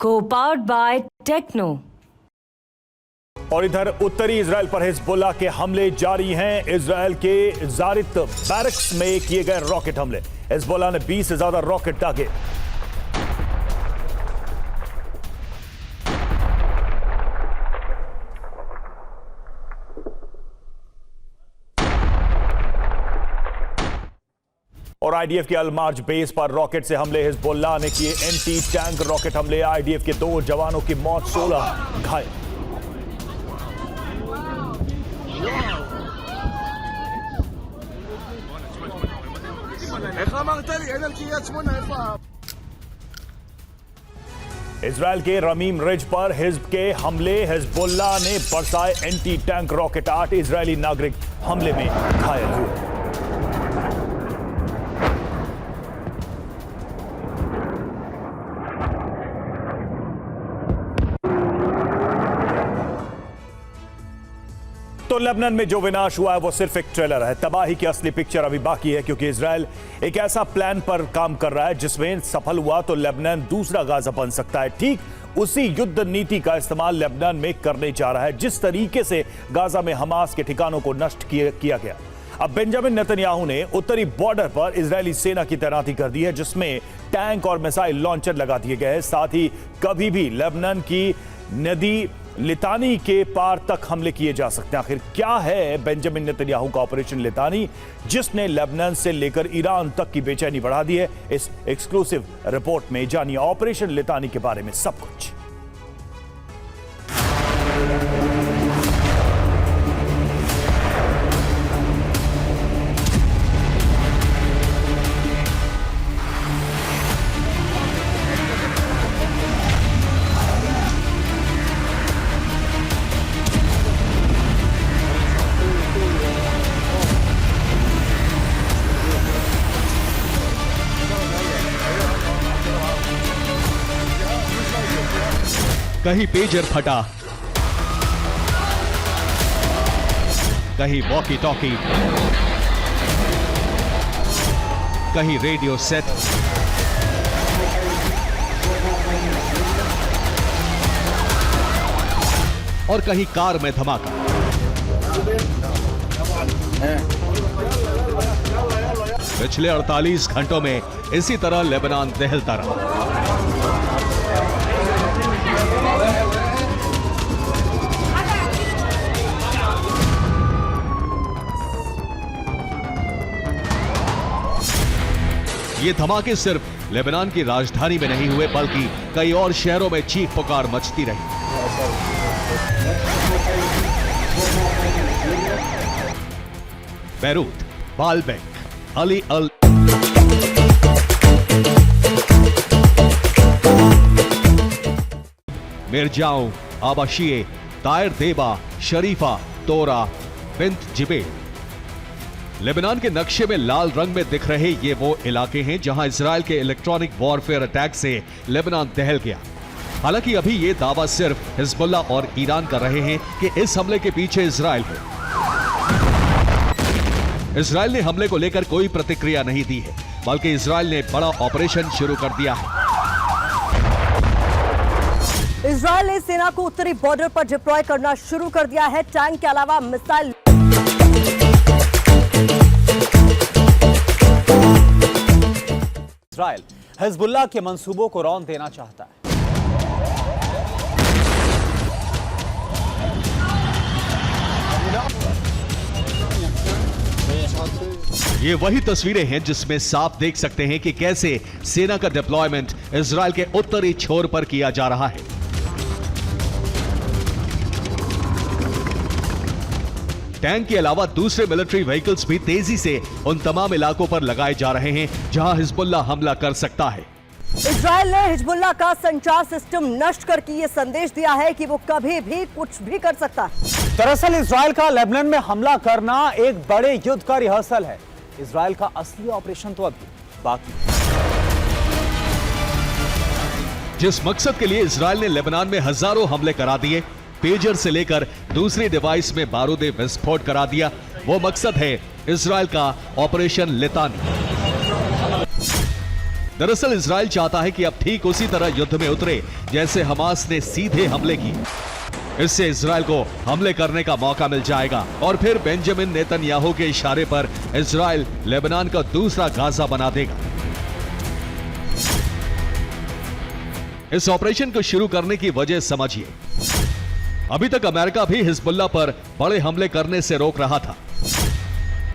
Co-powered by Techno। और इधर उत्तरी इजराइल पर हिजबुल्लाह के हमले जारी हैं। इजराइल के जारित बैरक्स में किए गए रॉकेट हमले, हिजबुल्लाह ने 20 से ज्यादा रॉकेट दागे। और आईडीएफ के अलमार्ज बेस पर रॉकेट से हमले, हिजबुल्लाह ने किए एंटी टैंक रॉकेट हमले। आईडीएफ के 2 जवानों की मौत, 16 घायल। इजराइल के रमीम रिज पर हिजब के हमले, हिजबुल्लाह ने बरसाए एंटी टैंक रॉकेट। 8 इजरायली नागरिक हमले में घायल हुए। तो लेबनान में जो विनाश हुआ है वो सिर्फ एक ट्रेलर है। तबाही की असली पिक्चर अभी बाकी है, क्योंकि इजराइल एक ऐसा प्लान पर काम कर रहा है जिसमें सफल हुआ तो लेबनान दूसरा गाजा बन सकता है। ठीक उसी युद्ध नीति का इस्तेमाल लेबनान में करने जा रहा है जिस तरीके से गाजा में हमास के ठिकानों को नष्ट किया गया। अब बेंजामिन नेतन्याहू ने उत्तरी बॉर्डर पर इजरायली सेना की तैनाती कर दी है, जिसमें टैंक और मिसाइल लॉन्चर लगा दिए गए हैं। साथ ही कभी भी लेबनान की नदी लितानी के पार तक हमले किए जा सकते हैं। आखिर क्या है बेंजामिन नेतन्याहू का ऑपरेशन लितानी, जिसने लेबनान से लेकर ईरान तक की बेचैनी बढ़ा दी है? इस एक्सक्लूसिव रिपोर्ट में जानिए ऑपरेशन लितानी के बारे में सब कुछ। कहीं पेजर फटा, कहीं वॉकी टॉकी, कहीं रेडियो सेट, और कहीं कार में धमाका। पिछले 48 घंटों में इसी तरह लेबनान दहलता रहा। ये धमाके सिर्फ लेबनान की राजधानी में नहीं हुए, बल्कि कई और शहरों में चीख पुकार मचती रही। बैरूत, बालबेक, अली अल मिर्जाऊ, आबाशिए, तायर देबा, शरीफा, तोरा, बिंत जिबेल। लेबनान के नक्शे में लाल रंग में दिख रहे ये वो इलाके हैं जहां इजराइल के इलेक्ट्रॉनिक वॉरफेयर अटैक से लेबनान दहल गया। हालांकि अभी ये दावा सिर्फ हिजबुल्लाह और ईरान कर रहे हैं कि इस हमले के पीछे इजराइल है। इजराइल ने हमले को लेकर कोई प्रतिक्रिया नहीं दी है, बल्कि इजराइल ने बड़ा ऑपरेशन शुरू कर दिया है। इजराइल ने सेना को उत्तरी बॉर्डर पर डिप्लॉय करना शुरू कर दिया है। टैंक के अलावा मिसाइल इजराइल हिजबुल्लाह के मंसूबों को रौंद देना चाहता है। ये वही तस्वीरें हैं जिसमें साफ देख सकते हैं कि कैसे सेना का डिप्लॉयमेंट इजराइल के उत्तरी छोर पर किया जा रहा है। टैंक के अलावा दूसरे मिलिट्री व्हीकल्स भी तेजी से उन तमाम इलाकों पर लगाए जा रहे हैं जहां हिजबुल्लाह हमला कर सकता है। इजराइल ने हिजबुल्लाह का संचार सिस्टम नष्ट करके ये संदेश दिया है कि वो कभी भी कुछ भी कर सकता है। दरअसल इजराइल का लेबनान में हमला करना एक बड़े युद्ध का रिहर्सल है। इजराइल का असली ऑपरेशन तो अभी बाकी है। जिस मकसद के लिए इजराइल ने लेबनान में हजारों हमले करा दिए, पेजर से लेकर दूसरी डिवाइस में बारूदी विस्फोट करा दिया, वो मकसद है इजराइल का ऑपरेशन लितानी। दरअसल इजराइल चाहता है कि अब ठीक उसी तरह युद्ध में उतरे जैसे हमास ने सीधे हमले किए। इससे इजराइल को हमले करने का मौका मिल जाएगा और फिर बेंजामिन नेतन्याहू के इशारे पर इजराइल लेबनान का दूसरा गाजा बना देगा। इस ऑपरेशन को शुरू करने की वजह समझिए। अभी तक अमेरिका भी हिजबुल्लाह पर बड़े हमले करने से रोक रहा था।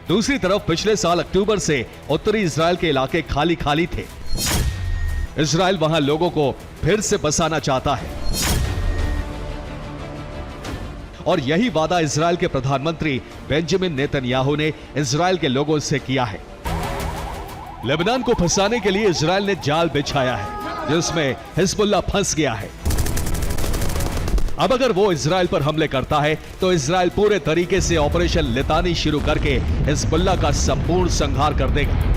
दूसरी तरफ पिछले साल अक्टूबर से उत्तरी इजराइल के इलाके खाली खाली थे। इजराइल वहां लोगों को फिर से बसाना चाहता है और यही वादा इजराइल के प्रधानमंत्री बेंजामिन नेतन्याहू ने इजराइल के लोगों से किया है। लेबनान को फंसाने के लिए इजराइल ने जाल बिछाया है जिसमें हिजबुल्लाह फंस गया है। अब अगर वो इजराइल पर हमले करता है तो इजराइल पूरे तरीके से ऑपरेशन लितानी शुरू करके हिजबुल्लाह का संपूर्ण संहार कर देगा।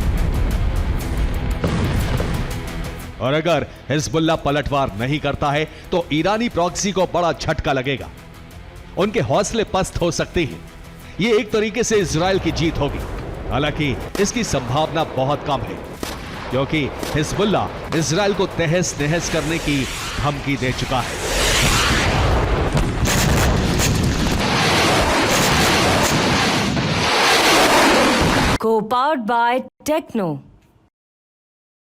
और अगर हिजबुल्लाह पलटवार नहीं करता है तो ईरानी प्रॉक्सी को बड़ा झटका लगेगा। उनके हौसले पस्त हो सकते हैं। ये एक तरीके से इजराइल की जीत होगी। हालांकि इसकी संभावना बहुत कम है क्योंकि हिजबुल्लाह इजराइल को तहस नहस करने की धमकी दे चुका है। Co-powered by Techno.